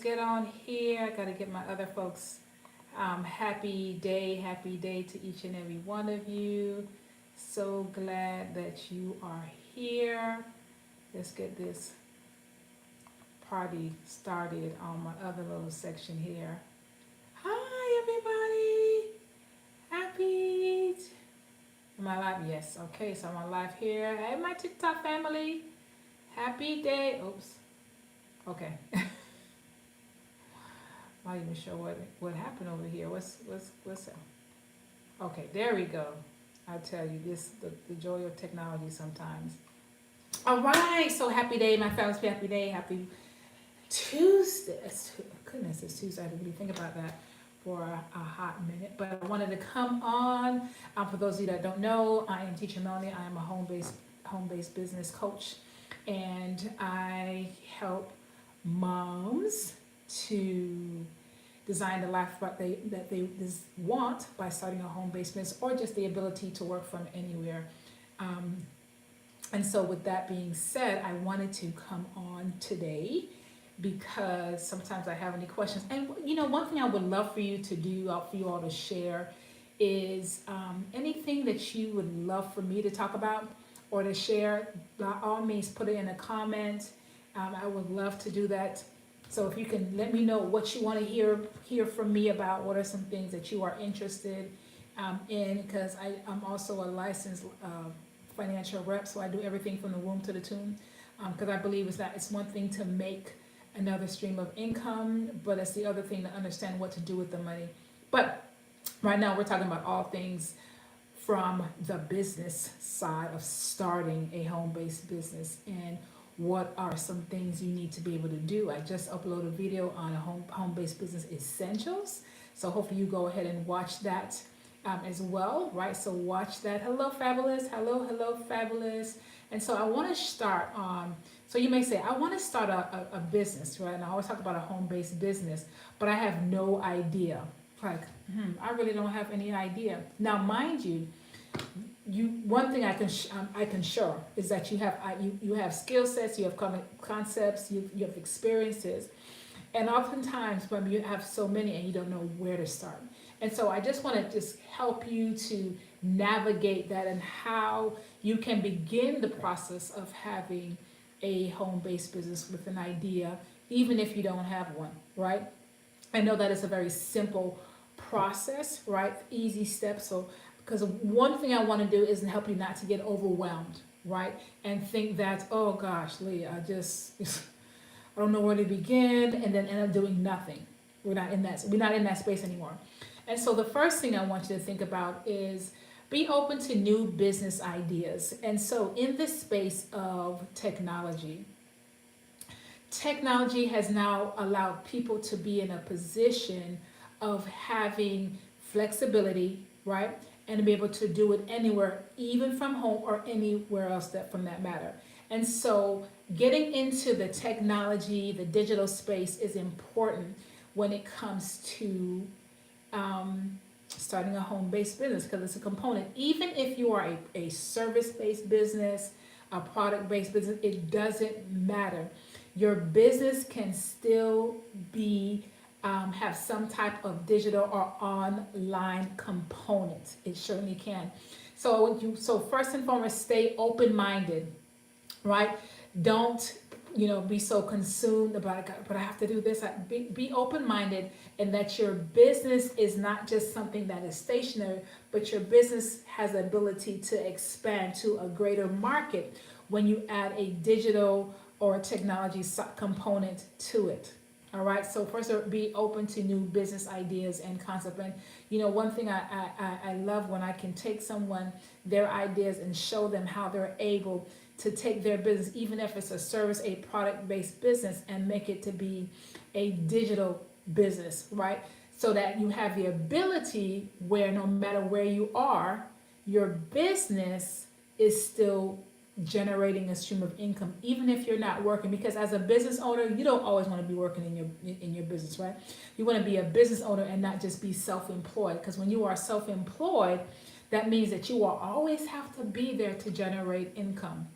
get on here. I gotta get my other folks. Happy day to each and every one of you. So glad that you are here. Let's get this party started on my other little section here. Hi, everybody. Happy. Am I live? Yes. Okay, so I'm on live here. Hey, my TikTok family. Happy day. Oops. Okay. Not even sure what happened over here. What's that? Okay, there we go. I tell you, the joy of technology sometimes. All right, so happy day, my fellows. Happy day, happy Tuesday. Goodness, it's Tuesday. I didn't really think about that for a hot minute, but I wanted to come on. For those of you that don't know, I am Teacher Melanie. I am a home-based business coach, and I help moms to design the life that they want by starting a home-based business or just the ability to work from anywhere. Um, and so with that being said, I wanted to come on today because sometimes I have any questions. And one thing I would love for you to do, for you all to share, is anything that you would love for me to talk about or to share, by all means put it in a comment. I would love to do that. So if you can let me know what you want to hear from me about, what are some things that you are interested in, because I'm also a licensed financial rep, so I do everything from the womb to the tomb, because I believe it's one thing to make another stream of income, but it's the other thing to understand what to do with the money. But right now we're talking about all things from the business side of starting a home-based business and what are some things you need to be able to do. I just uploaded a video on a home-based business essentials, so hopefully you go ahead and watch that as well, right? So watch that. Hello, fabulous. Hello, fabulous. And so I want to start on. So you may say, I want to start a business, right? And I always talk about a home-based business, but I have no idea. Like, I really don't have any idea. Now, mind you, one thing I can show is that you have skill sets, you have concepts, you have experiences, and oftentimes when you have so many and you don't know where to start. And so I just want to just help you to navigate that and how you can begin the process of having a home-based business with an idea, even if you don't have one, right? I know that it's a very simple process, right? Easy steps. So, because one thing I want to do is help you not to get overwhelmed, right? And think that, oh gosh, Leah, I don't know where to begin, and then end up doing nothing. We're not in that space anymore. And so the first thing I want you to think about is be open to new business ideas. And so in this space of technology has now allowed people to be in a position of having flexibility, right? And to be able to do it anywhere, even from home or anywhere else from that matter. And so getting into the technology, the digital space is important when it comes to starting a home-based business, because it's a component. Even if you are a service-based business, a product-based business, it doesn't matter. Your business can still be have some type of digital or online component. It certainly can. So first and foremost, stay open-minded, right? Don't be so consumed about, but I have to do this. Be open-minded, and that your business is not just something that is stationary, but your business has the ability to expand to a greater market when you add a digital or technology component to it. All right. So first, be open to new business ideas and concepts. And one thing I love when I can take someone, their ideas, and show them how they're able to take their business, even if it's a service, a product-based business, and make it to be a digital business, right? So that you have the ability where no matter where you are, your business is still generating a stream of income, even if you're not working. Because as a business owner, you don't always want to be working in your business, right? You want to be a business owner and not just be self-employed. Because when you are self-employed, that means that you will always have to be there to generate income.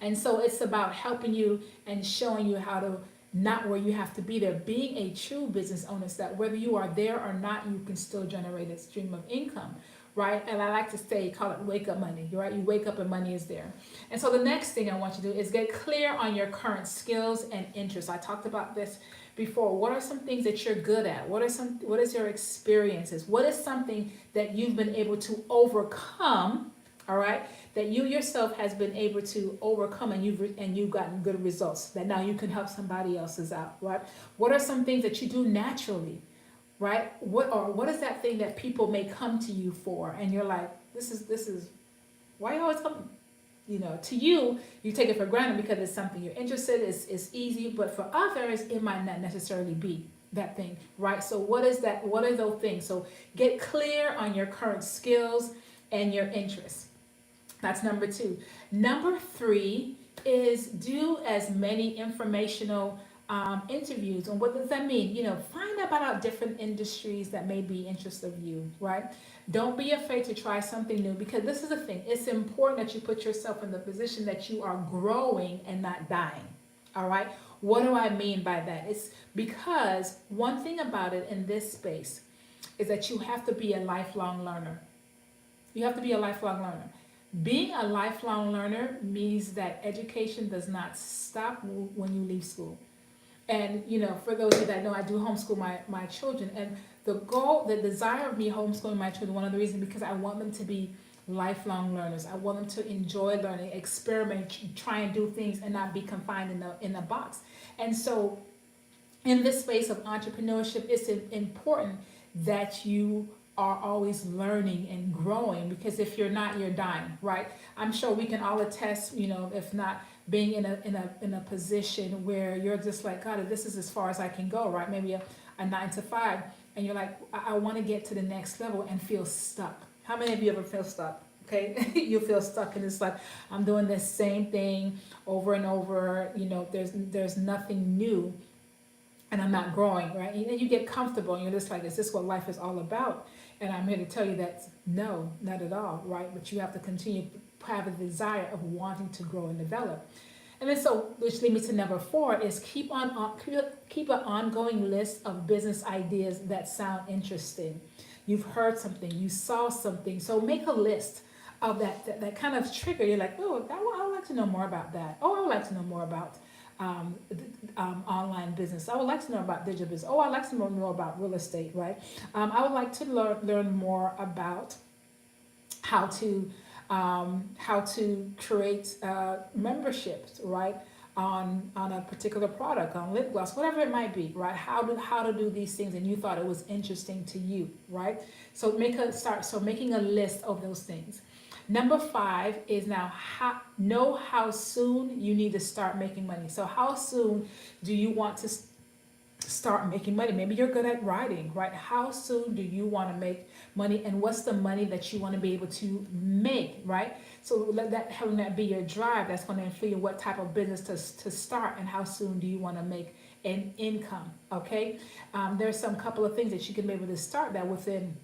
And so it's about helping you and showing you how to not where you have to be there. Being a true business owner is that whether you are there or not, you can still generate a stream of income, right? And I like to say, call it wake up money, right? You wake up and money is there. And so the next thing I want you to do is get clear on your current skills and interests. I talked about this before. What are some things that you're good at? What is your experiences? What is something that you've been able to overcome, all right? That you yourself has been able to overcome, and you've gotten good results, that now you can help somebody else's out, right? What are some things that you do naturally, right? What is that thing that people may come to you for, and you're like, this is why you always come, to you take it for granted because it's something you're interested in, it's easy, but for others it might not necessarily be that thing, right? So what is that? What are those things? So get clear on your current skills and your interests. That's number 2. Number 3 is do as many informational interviews. And what does that mean? Find out about different industries that may be interest of you, right? Don't be afraid to try something new, because this is the thing. It's important that you put yourself in the position that you are growing and not dying, all right? What do I mean by that? It's because one thing about it in this space is that you have to be a lifelong learner. You have to be a lifelong learner. Being a lifelong learner means that education does not stop when you leave school. And, for those of you that know, I do homeschool my children. And the desire of me homeschooling my children, one of the reasons, because I want them to be lifelong learners. I want them to enjoy learning, experiment, try and do things and not be confined in a box. And so in this space of entrepreneurship, it's important that you are always learning and growing, because if you're not, you're dying, right? I'm sure we can all attest, if not being in a position where you're just like, God, this is as far as I can go, right? Maybe a 9 to 5, and you're like, I want to get to the next level, and feel stuck. How many of you ever feel stuck? Okay, you feel stuck, and it's like, I'm doing this same thing over and over. There's nothing new, and I'm not growing, right? And then you get comfortable, and you're just like, is this what life is all about? And I'm here to tell you that no, not at all, right? But you have to continue to have a desire of wanting to grow and develop. And then so, which leads me to number 4 is keep an ongoing list of business ideas that sound interesting. You've heard something, you saw something, so make a list of that kind of trigger. You're like, oh, I would like to know more about that. Oh, I would like to know more about online business. I would like to know about digital business. Oh, I'd like to know more about real estate, right? I would like to learn more about how to create memberships, right? On a particular product, on lip gloss, whatever it might be, right? How to do these things, and you thought it was interesting to you, right? So making a list of those things. Number 5 is now know how soon you need to start making money. So how soon do you want to start making money? Maybe you're good at writing, right? How soon do you want to make money, and what's the money that you want to be able to make, right? So let having that be your drive. That's going to influence what type of business to start, and how soon do you want to make an income, okay? There's some couple of things that you can be able to start that within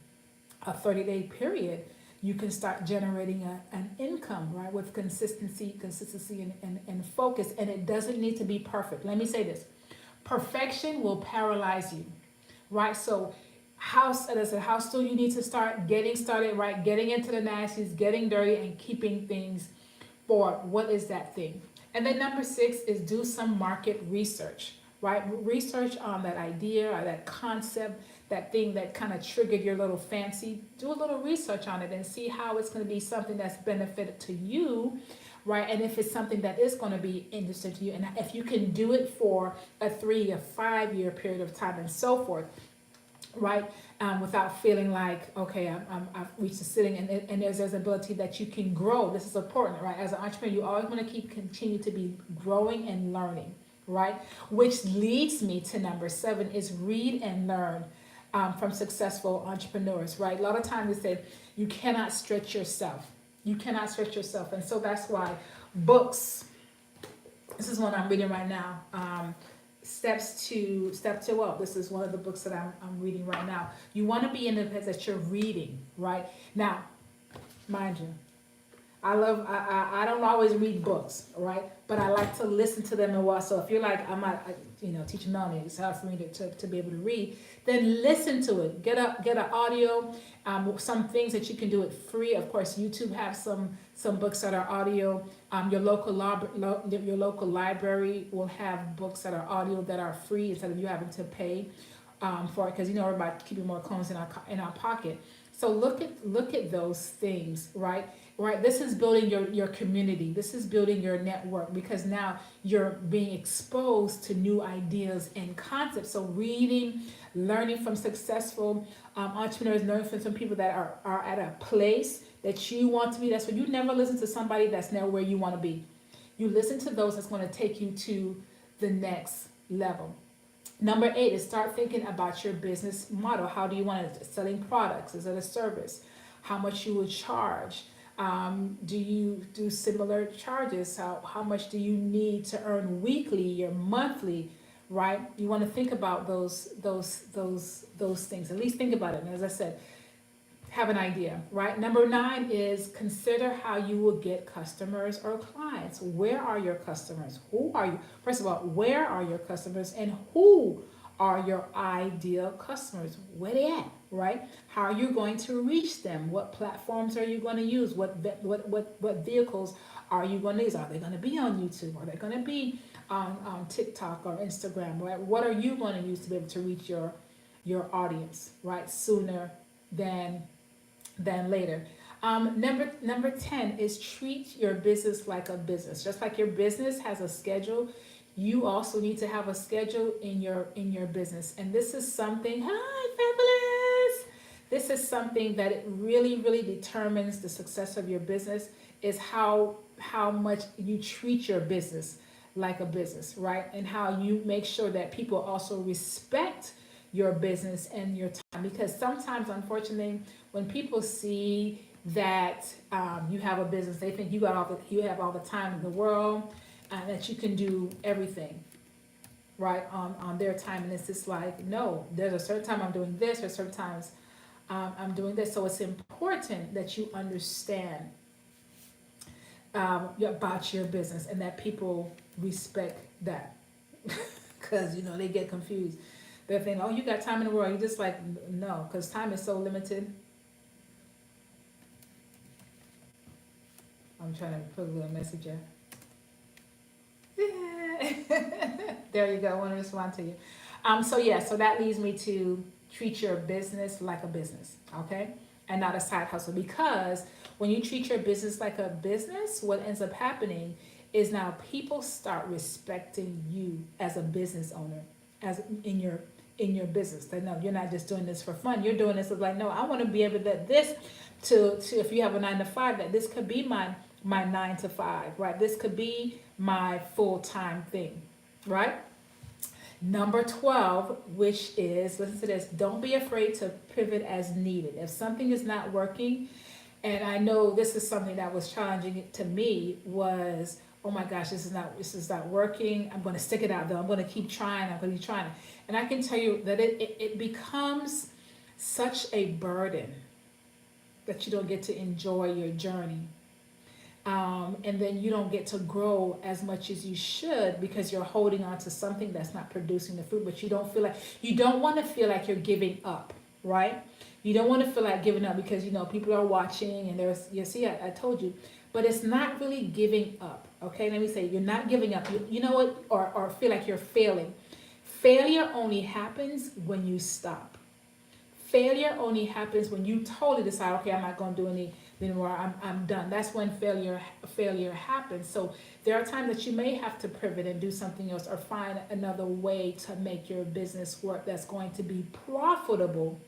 a 30-day period. You can start generating an income, right, with consistency and focus. And it doesn't need to be perfect. Let me say this. Perfection will paralyze you, right? So how soon you need to start getting started, right? Getting into the nasties, getting dirty, and keeping things forward. What is that thing? And then number 6 is do some market research, right? Research on that idea or that concept, that thing that kind of triggered your little fancy. Do a little research on it and see how it's going to be something that's beneficial to you, right? And if it's something that is going to be interesting to you, and if you can do it for a 3 or 5 year period of time and so forth, right? Without feeling like, okay, I've reached the ceiling, and there's ability that you can grow. This is important, right? As an entrepreneur, you always want to continue to be growing and learning, right? Which leads me to number 7 is read and learn from successful entrepreneurs, right? A lot of times we say you cannot stretch yourself. You cannot stretch yourself. And so that's why books, this is one I'm reading right now, Step to Wealth. This is one of the books that I'm reading right now. You want to be in the place that you're reading, right? Now, mind you, I don't always read books, right? But I like to listen to them and watch. So if you're like, Teacher Melanie, it's hard for me to be able to read, then listen to it. Get an audio. Some things that you can do it free. Of course, YouTube have some books that are audio. Your local library will have books that are audio that are free instead of you having to pay for it, because we're about keeping more coins in our pocket. So look at those things, right? Right. This is building your community. This is building your network, because now you're being exposed to new ideas and concepts. So reading, learning from successful entrepreneurs, learning from some people that are at a place that you want to be. That's when you never listen to somebody that's now where you want to be. You listen to those that's going to take you to the next level. Number 8 is start thinking about your business model. How do you want it? Selling products? Is it a service? How much you would charge? Do you do similar charges? How much do you need to earn weekly, your monthly, right? You want to think about those things. At least think about it. And as I said, have an idea, right? Number 9 is consider how you will get customers or clients. Where are your customers? Who are you? First of all, where are your customers, and who are your ideal customers? Where they at, right? How are you going to reach them? What platforms are you going to use? What vehicles are you going to use? Are they going to be on YouTube? Are they going to be on TikTok or Instagram, right? What are you going to use to be able to reach your audience, right? Sooner than later. Number 10 is treat your business like a business. Just like your business has a schedule, you also need to have a schedule in your business. And this is something, hi fabulous. This is something that it really, really determines the success of your business, is how much you treat your business like a business, right? And how you make sure that people also respect your business and your time. Because sometimes, unfortunately, when people see that you have a business, they think you have all the time in the world, and that you can do everything, right, on their time. And it's just like, no, there's a certain time I'm doing this, or certain times I'm doing this. So it's important that you understand about your business, and that people respect that. Because they get confused. They're thinking, oh, you got time in the world. You're just like, no, because time is so limited. I'm trying to put a little message in. There you go. I want to respond to you. So that leads me to treat your business like a business, okay? And not a side hustle. Because when you treat your business like a business, what ends up happening is now people start respecting you as a business owner, as in your business. That no, you're not just doing this for fun. You're doing this like, no, I want to be able to if you have a 9 to 5, that this could be my 9 to 5, right? This could be my full-time thing, right? Number 12, which is, listen to this, don't be afraid to pivot as needed. If something is not working, and I know this is something that was challenging to me, was, oh my gosh, this is not working. I'm going to stick it out though. I'm going to keep trying. I'm going to be trying. And I can tell you that it becomes such a burden that you don't get to enjoy your journey. And then you don't get to grow as much as you should, because you're holding on to something that's not producing the fruit. But you don't want to feel like you're giving up, right? You don't want to feel like giving up, because people are watching, and I told you, but it's not really giving up. Okay, let me say, you're not giving up. You know what, or feel like you're failing. Failure only happens when you stop. Failure only happens when you totally decide, okay, I'm not going to do any anymore. I'm done. That's when failure happens. So there are times that you may have to pivot and do something else, or find another way to make your business work that's going to be profitable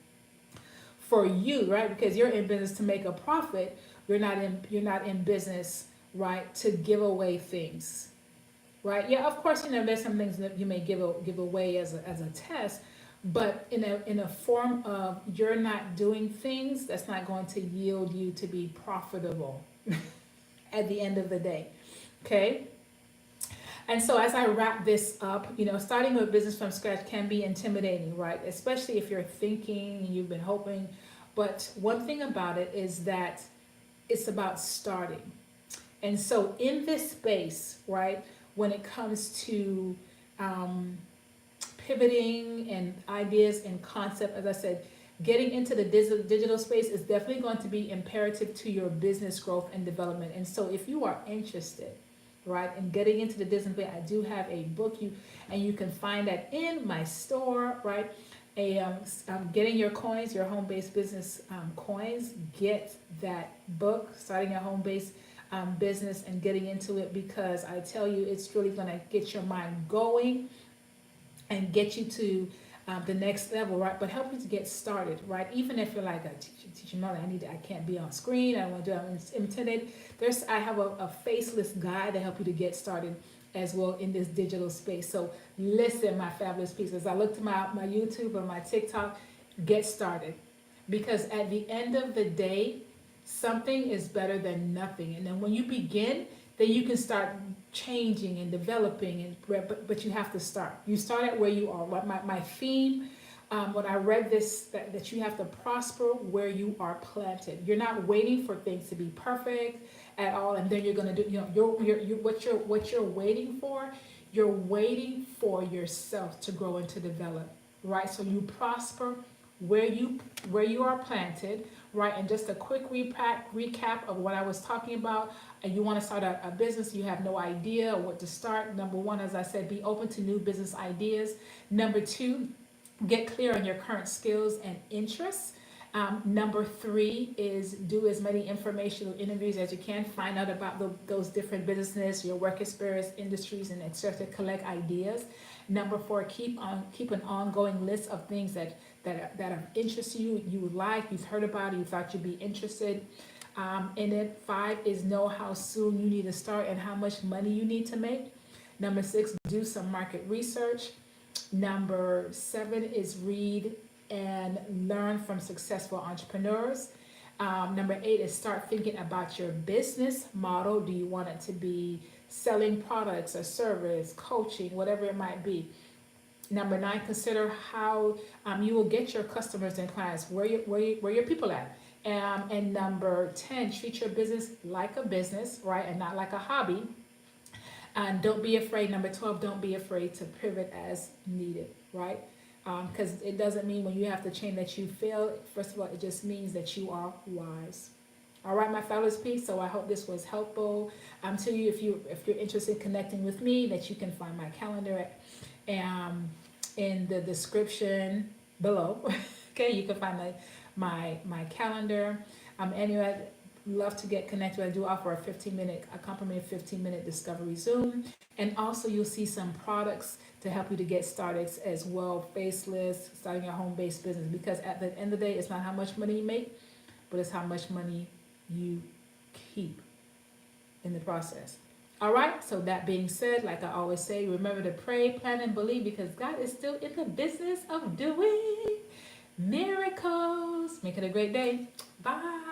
for you, right? Because you're in business to make a profit. You're not in business, right, to give away things, right? Yeah, of course, there's some things that you may give away as a test, but in a form of, you're not doing things that's not going to yield you to be profitable at the end of the day. Okay. And so as I wrap this up, starting a business from scratch can be intimidating, right? Especially if you're thinking and you've been hoping. But one thing about it is that it's about starting. And so in this space, right, when it comes to pivoting and ideas and concept. As I said, getting into the digital space is definitely going to be imperative to your business growth and development. And so if you are interested, right, in getting into the digital space, I do have a book, and you can find that in my store, right? Getting your coins, your home-based business coins. Get that book, starting a home-based business and getting into it, because I tell you, it's really gonna get your mind going and get you to the next level, right? But help you to get started, right? Even if you're like a teacher, mother, I can't be on screen, I don't want to do it, I'm intimidated. I have a faceless guide to help you to get started as well in this digital space. So listen, my fabulous people, as I look to my YouTube or my TikTok, get started. Because at the end of the day, something is better than nothing. And then when you begin, then you can start changing and developing, but you have to start. You start at where you are. My theme, when I read this, that you have to prosper where you are planted. You're not waiting for things to be perfect at all, and then you're gonna do. What you're waiting for. You're waiting for yourself to grow and to develop, right? So you prosper where you are planted, right? And just a quick recap of what I was talking about. And you want to start a business, you have no idea what to start. Number one, as I said, be open to new business ideas. Number two, get clear on your current skills and interests. Number three is do as many informational interviews as you can. Find out about those different businesses, your work experience, industries, and etc. Collect ideas. Number four, keep an ongoing list of things that are interest you would like, you've heard about it, you thought you'd be interested. And then five is know how soon you need to start and how much money you need to make. Number six, do some market research. Number seven is read and learn from successful entrepreneurs. Number eight is start thinking about your business model. Do you want it to be selling products or service, coaching, whatever it might be? Number nine, consider how you will get your customers and clients. Where your people at? And number 10, treat your business like a business, right, and not like a hobby. And don't be afraid. Number 12, don't be afraid to pivot as needed, right? Because it doesn't mean when you have to change that you fail. First of all, it just means that you are wise. All right, my fellows peeps. So I hope this was helpful. To you, if you're interested in connecting with me, that you can find my calendar in the description below. Okay, you can find my calendar. Anyway, I'd love to get connected. I do offer a complimentary 15-minute discovery Zoom. And also you'll see some products to help you to get started as well. Faceless, starting your home-based business. Because at the end of the day, it's not how much money you make, but it's how much money you keep in the process. All right, so that being said, like I always say, remember to pray, plan, and believe, because God is still in the business of doing miracles. Make it a great day. Bye.